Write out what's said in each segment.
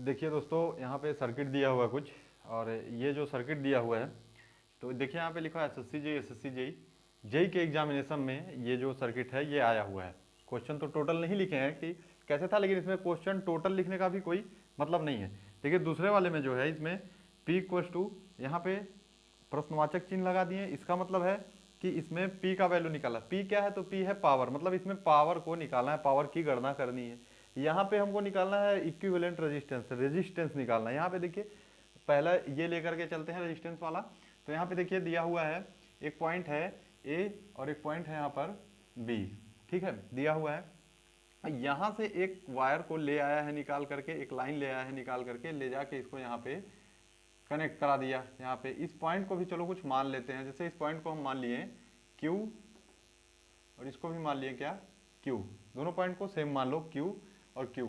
देखिए दोस्तों, यहाँ पे सर्किट दिया हुआ है कुछ, और ये जो सर्किट दिया हुआ है तो देखिए यहाँ पे लिखा है SSC JE SSC JE JE के एग्जामिनेशन में ये जो सर्किट है ये आया हुआ है। क्वेश्चन तो टोटल नहीं लिखे हैं कि कैसे था, लेकिन इसमें क्वेश्चन टोटल लिखने का भी कोई मतलब नहीं है। देखिए दूसरे वाले में जो है इसमें P इक्वल्स टू यहाँ पे प्रश्नवाचक चिन्ह लगा दिए। इसका मतलब है कि इसमें P का वैल्यू निकाला। P क्या है तो P है पावर, मतलब इसमें पावर को निकालना है, पावर की गणना करनी है। यहाँ पे हमको निकालना है इक्विवेलेंट रेजिस्टेंस, रेजिस्टेंस निकालना है। यहाँ पे देखिए पहला ये लेकर के चलते हैं रेजिस्टेंस वाला। तो यहाँ पे देखिए दिया हुआ है एक पॉइंट है A और एक पॉइंट है यहाँ पर B, ठीक है, दिया हुआ है। यहाँ से एक वायर को ले आया है निकाल करके, एक लाइन ले आया है निकाल करके, ले जाके इसको यहाँ पे कनेक्ट करा दिया। यहाँ पे इस पॉइंट को भी चलो कुछ मान लेते हैं, जैसे इस पॉइंट को हम मान लिए Q और इसको भी मान लिए क्या Q, दोनों पॉइंट को सेम मान लो Q और Q।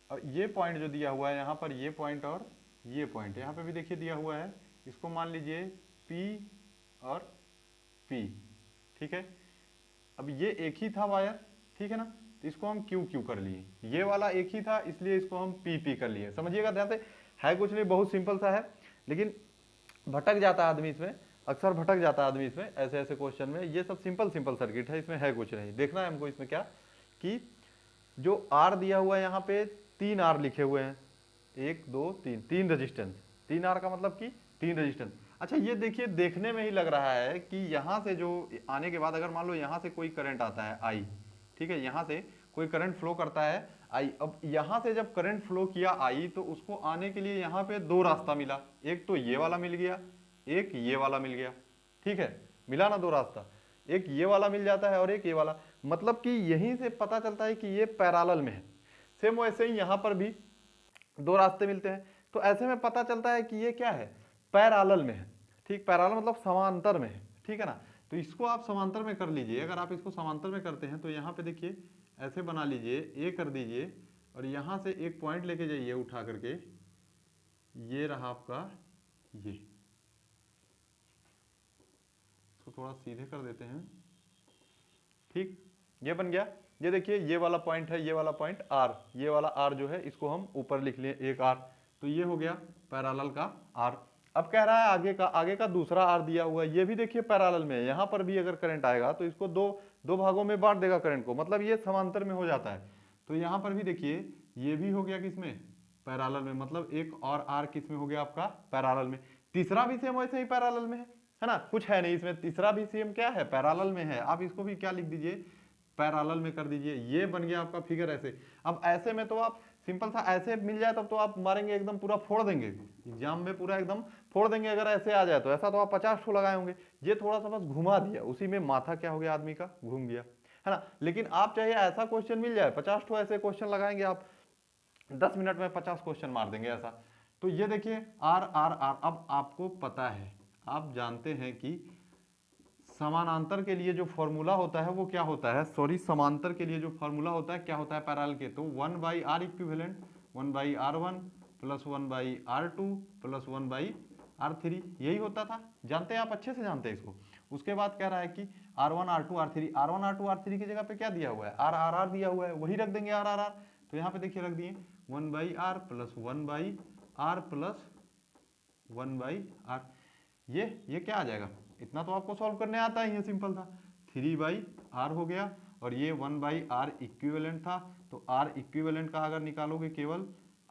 और ये पॉइंट जो दिया हुआ है यहाँ पर, ये पॉइंट और ये पॉइंट यहाँ पे भी देखिए दिया हुआ है, इसको मान लीजिए P और P, ठीक है। अब ये एक ही था वायर, ठीक है ना, तो इसको हम क्यू क्यू कर लिए। ये वाला एक ही था इसलिए इसको हम पी पी कर लिए। समझिएगा ध्यान से, है कुछ नहीं, बहुत सिंपल सा है, लेकिन भटक जाता है आदमी इसमें, अक्सर भटक जाता है आदमी इसमें, ऐसे ऐसे क्वेश्चन में। ये सब सिंपल सिंपल सर्किट है, इसमें है कुछ नहीं। देखना है हमको इसमें क्या कि जो आर दिया हुआ है यहाँ पे 3 आर लिखे हुए हैं, 1 2 3, 3 रेजिस्टेंस। 3 आर का मतलब कि 3 रेजिस्टेंस। अच्छा ये देखिए, देखने में ही लग रहा है कि यहाँ से जो आने के बाद अगर मान लो यहाँ से कोई करंट आता है आई, ठीक है, यहाँ से कोई करंट फ्लो करता है आई। अब यहाँ से जब करंट फ्लो किया आई तो उसको आने के लिए यहाँ पे 2 रास्ता मिला, एक तो ये वाला मिल गया, एक ये वाला मिल गया, ठीक है, मिला ना 2 रास्ता, एक ये वाला मिल जाता है और एक ये वाला। मतलब कि यहीं से पता चलता है कि ये पैरेलल में है। सेम वैसे ही यहाँ पर भी 2 रास्ते मिलते हैं, तो ऐसे में पता चलता है कि ये क्या है, पैरेलल में है। ठीक, पैरेलल मतलब समांतर में है, ठीक है ना। तो इसको आप समांतर में कर लीजिए। अगर आप इसको समांतर में करते हैं तो यहाँ पे देखिए ऐसे बना लीजिए, ए कर दीजिए और यहाँ से एक पॉइंट लेके जाइए उठा करके, ये रहा आपका ये, इसको थोड़ा सीधे कर देते हैं, ठीक, ये बन गया। ये देखिए ये वाला पॉइंट है, ये वाला पॉइंट आर, ये वाला आर जो है इसको हम ऊपर लिख लिए एक आर, तो ये हो गया पैरेलल का आर। अब कह रहा है आगे का दूसरा आर दिया हुआ है, ये भी देखिए पैरेलल में है। यहाँ पर भी अगर करंट आएगा तो इसको दो भागों में बांट देगा करंट को, मतलब ये समांतर में हो जाता है। तो यहाँ पर भी देखिए ये भी हो गया किसमें, पैरेलल में, मतलब एक और आर किसमें हो गया आपका, पैरेलल में। तीसरा भी सेम वैसे ही पैरेलल में है ना, कुछ है नहीं इसमें, तीसरा भी सेम क्या है, पैरेलल में है। आप इसको भी क्या लिख दीजिए, पैरेलल में कर दीजिए। ये बन गया आपका फिगर ऐसे। अब ऐसे में तो आप सिंपल सा ऐसे मिल जाए तब तो आप मारेंगे एकदम पूरा फोड़ देंगे एग्जाम में, पूरा एकदम फोड़ देंगे। अगर ऐसे आ जाए तो ऐसा तो आप 50 ठो लगाए होंगे। ये थोड़ा सा बस घुमा दिया, उसी में माथा क्या हो गया आदमी का, घूम गया, है ना। लेकिन आप चाहिए ऐसा क्वेश्चन मिल जाए, 50 ठो ऐसे क्वेश्चन लगाएंगे आप, 10 मिनट में 50 क्वेश्चन मार देंगे ऐसा। तो ये देखिए आर आर आर। अब आपको पता है, आप जानते हैं कि समानांतर के लिए जो फॉर्मूला होता है वो क्या होता है, सॉरी, समांतर के लिए जो फॉर्मूला होता है क्या होता है पैरेलल के, तो 1/r equivalent 1/r1 plus 1/r2 plus 1/r3, यही होता था। जानते हैं आप, अच्छे से जानते हैं इसको। उसके बाद कह रहा है कि r1 r2 r3, r1 r2 r3 की जगह पे क्या दिया हुआ है, r दिया हुआ है, वही रख देंगे r। तो यहाँ पे देखिए रख दिए 1/r plus 1/r plus 1/r। ये क्या आ जाएगा, इतना तो आपको सॉल्व करने आता ही है, सिंपल था। 3/r हो गया और ये 1/r इक्विवेलेंट था। तो r इक्विवेलेंट का अगर निकालोगे केवल,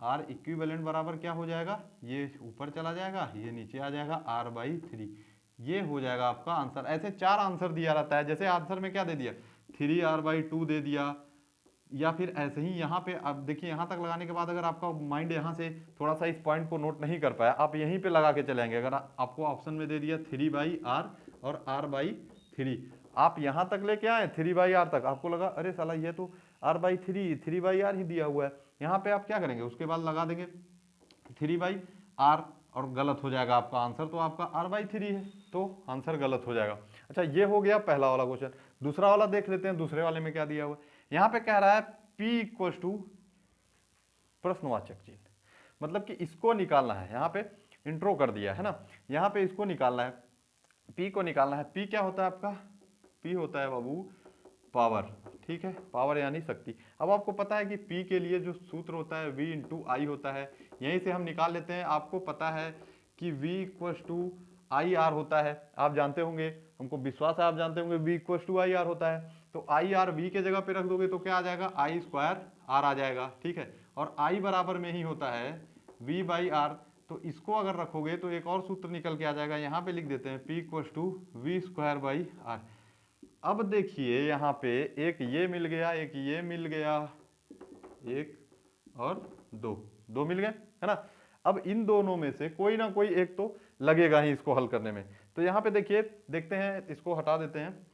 r इक्विवेलेंट बराबर क्या हो जाएगा, ये ऊपर चला जाएगा, ये नीचे आ जाएगा r/3। ये हो जाएगा आपका आंसर। ऐसे 4 आंसर दिया रहता है, जैसे आंसर में क्या दे दिया, 3r/2 दे दिया, या फिर ऐसे ही यहाँ पे अब देखिए, यहाँ तक लगाने के बाद अगर आपका माइंड यहाँ से थोड़ा सा इस पॉइंट को नोट नहीं कर पाया, आप यहीं पे लगा के चलेंगे। अगर आपको ऑप्शन में दे दिया 3/r और r/3, आप यहाँ तक लेके आए 3/r तक, आपको लगा अरे साला ये तो r/3 3/r ही दिया हुआ है, यहाँ पे आप क्या करेंगे, उसके बाद लगा देंगे 3/r और गलत हो जाएगा आपका आंसर। तो आपका r/3 है, तो आंसर गलत हो जाएगा। अच्छा ये हो गया पहला वाला क्वेश्चन। दूसरा वाला देख लेते हैं, दूसरे वाले में क्या दिया हुआ है। यहाँ पे कह रहा है P इक्वल्स टू प्रश्नवाचक चिन्ह, मतलब कि इसको निकालना है। यहाँ पे इंट्रो कर दिया है ना, यहाँ पे इसको निकालना है, P को निकालना है। P क्या होता है आपका, P होता है बाबू पावर, ठीक है, पावर यानी शक्ति। अब आपको पता है कि P के लिए जो सूत्र होता है V इंटू आई होता है, यहीं से हम निकाल लेते हैं। आपको पता है कि V equals to I R होता है, आप जानते होंगे, हमको विश्वास है आप जानते होंगे V equals to I R होता है। तो आई आर V के जगह पे रख दोगे तो क्या आ जाएगा, आई स्क्वायर आर आ जाएगा, ठीक है। और I बराबर में ही होता है V बाई आर, तो इसको अगर रखोगे तो एक और सूत्र निकल के आ जाएगा, यहाँ पे लिख देते हैं P equals to V square by R. अब देखिए यहाँ पे एक ये मिल गया, एक ये मिल गया, एक और दो मिल गए, है ना। अब इन दोनों में से कोई ना कोई एक तो लगेगा ही इसको हल करने में। तो यहाँ पे देखिए, देखते हैं, इसको हटा देते हैं।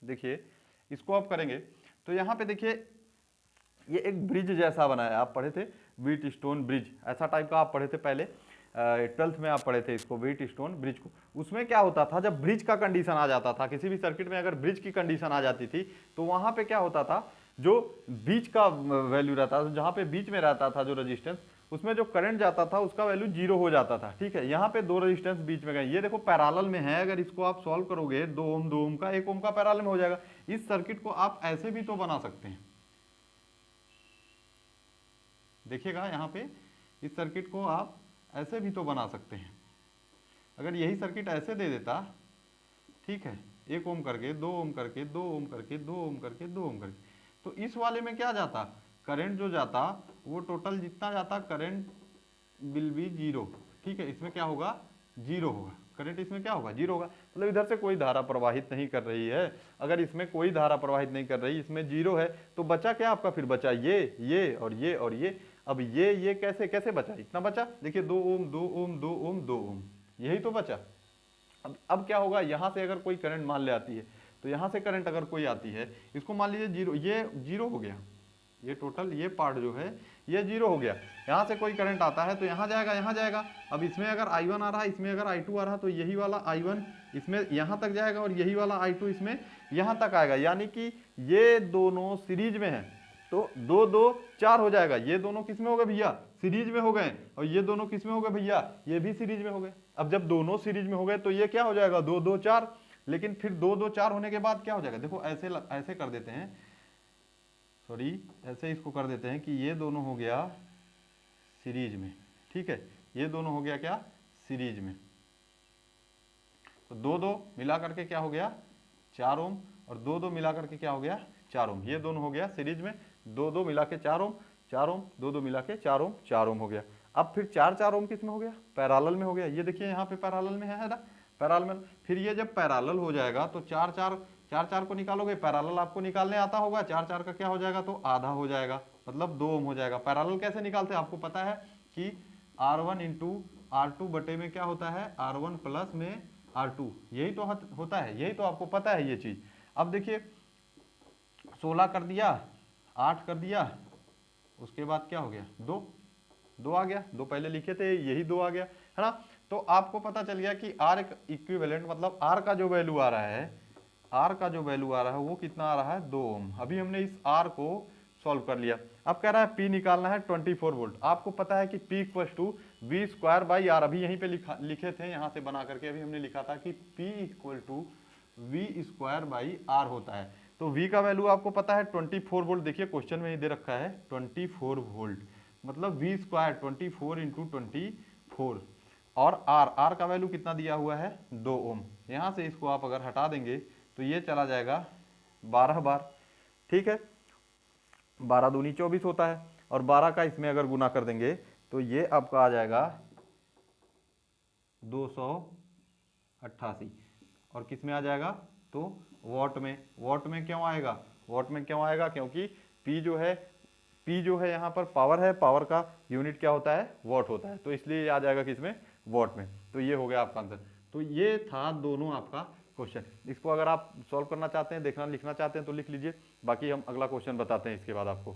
देखिए इसको आप करेंगे तो यहाँ पे देखिए ये एक ब्रिज जैसा बनाया, आप पढ़े थे व्हीट स्टोन ब्रिज, ऐसा टाइप का आप पढ़े थे पहले 12th में आप पढ़े थे इसको, व्हीट स्टोन ब्रिज को। उसमें क्या होता था, जब ब्रिज का कंडीशन आ जाता था, किसी भी सर्किट में अगर ब्रिज की कंडीशन आ जाती थी तो वहां पे क्या होता था, जो बीच का वैल्यू रहता था, जहां पे बीच में रहता था जो रेजिस्टेंस, उसमें जो करंट जाता था उसका वैल्यू 0 हो जाता था, ठीक है। यहाँ पे दो रेजिस्टेंस बीच में गए, ये देखो पैरेलल में है, अगर इसको आप सॉल्व करोगे 2 ओम 2 ओम का 1 ओम का पैरेलल में हो जाएगा। इस सर्किट को आप ऐसे भी तो बना सकते हैं, देखिएगा यहाँ पे, इस सर्किट को आप ऐसे भी तो बना सकते हैं। अगर यही सर्किट ऐसे दे देता, ठीक है, 1 ओम करके 2 ओम करके 2 ओम करके 2 ओम करके 2 ओम करके, तो इस वाले में क्या जाता, करंट जो जाता वो टोटल जितना जाता करंट विल बी 0, ठीक है। इसमें क्या होगा, 0 होगा, करंट इसमें क्या होगा, 0 होगा। मतलब इधर से कोई धारा प्रवाहित नहीं कर रही है। अगर इसमें कोई धारा प्रवाहित नहीं कर रही, इसमें 0 है, तो बचा क्या आपका, फिर बचा ये और ये और ये। अब ये कैसे कैसे बचा, इतना बचा, देखिए 2 ओम 2 ओम 2 ओम 2 ओम, यही तो बचा। अब क्या होगा, यहाँ से अगर कोई करंट मान ले आती है, तो यहाँ से करंट अगर कोई आती है, इसको मान लीजिए 0, ये 0 हो गया, ये टोटल ये पार्ट जो है ये 0 हो गया। यहाँ से कोई करंट आता है तो यहाँ जाएगा, यहाँ जाएगा। अब इसमें अगर I1 आ रहा है, इसमें अगर I2 आ रहा है, तो यही वाला I1 इसमें यहाँ तक जाएगा और यही वाला I2 इसमें यहाँ तक आएगा, यानी कि ये दोनों सीरीज में है, तो 2 2 4 हो जाएगा। ये दोनों किस में हो गए भैया, सीरीज में हो गए, और ये दोनों किस में हो गए भैया, ये भी सीरीज में हो गए। अब जब दोनों सीरीज में हो गए तो ये क्या हो जाएगा, 2 2 4, लेकिन फिर 2 2 4 होने के बाद क्या हो जाएगा, देखो ऐसे कर देते हैं, सॉरी ऐसे इसको कर देते हैं कि ये दोनों हो गया सीरीज में, ठीक है, ये दोनों हो गया क्या, सीरीज में। तो 2 2 मिला करके क्या हो गया, 4 ओम, और 2 2 मिला करके क्या हो गया, 4 ओम। ये दोनों हो गया सीरीज में, 2 2 मिला के 4 ओम, 4 ओम, 2 2 मिला के 4 ओम, 4 ओम हो गया। अब फिर 4 4 ओम किस में हो गया, पैरेलल में हो गया। ये देखिए यहाँ पे पैरेलल में है ना, पैरेलल में। फिर ये जब पैरेलल हो जाएगा तो 4 4 को निकालोगे, पैरेलल आपको निकालने आता होगा, 4 4 का क्या हो जाएगा, तो आधा हो जाएगा, मतलब 2 ओम हो जाएगा। पैरेलल कैसे निकालते हैं, आपको पता है कि R1 इंटू R2 बटे में क्या होता है, R1 प्लस में R2, यही तो होता है, यही तो आपको पता है ये चीज। अब देखिए 16 कर दिया, 8 कर दिया, उसके बाद क्या हो गया, 2 आ गया, 2 पहले लिखे थे, यही 2 आ गया, है ना। तो आपको पता चल गया कि R इक्विवेलेंट, मतलब R का जो वैल्यू आ रहा है, R का जो वैल्यू आ रहा है वो कितना आ रहा है, 2 ओम। अभी हमने इस R को सॉल्व कर लिया। अब कह रहा है P निकालना है 24 वोल्ट। आपको पता है कि P equal to V square by R, अभी यहीं पे लिखे थे, यहाँ से बना करके अभी हमने लिखा था कि P equal to V square by R होता है। तो V का वैल्यू आपको पता है 24 वोल्ट, देखिए क्वेश्चन में ही दे रखा है 24 वोल्ट, मतलब वी स्क्वायर 24 इंटू 24, और R का वैल्यू कितना दिया हुआ है, 2 ओम। यहाँ से इसको आप अगर हटा देंगे तो ये चला जाएगा 12 बार, ठीक है, 12 दूनी 24 होता है, और 12 का इसमें अगर गुना कर देंगे तो ये आपका आ जाएगा 288, और किस में आ जाएगा, तो वॉट में। वॉट में क्यों आएगा, वॉट में क्यों आएगा, क्योंकि P जो है यहाँ पर पावर है, पावर का यूनिट क्या होता है, वॉट होता है, तो इसलिए आ जाएगा किसमें, वॉट में। तो ये हो गया आपका आंसर। तो ये था दोनों आपका क्वेश्चन। इसको अगर आप सॉल्व करना चाहते हैं, देखना लिखना चाहते हैं तो लिख लीजिए, बाकी हम अगला क्वेश्चन बताते हैं इसके बाद आपको।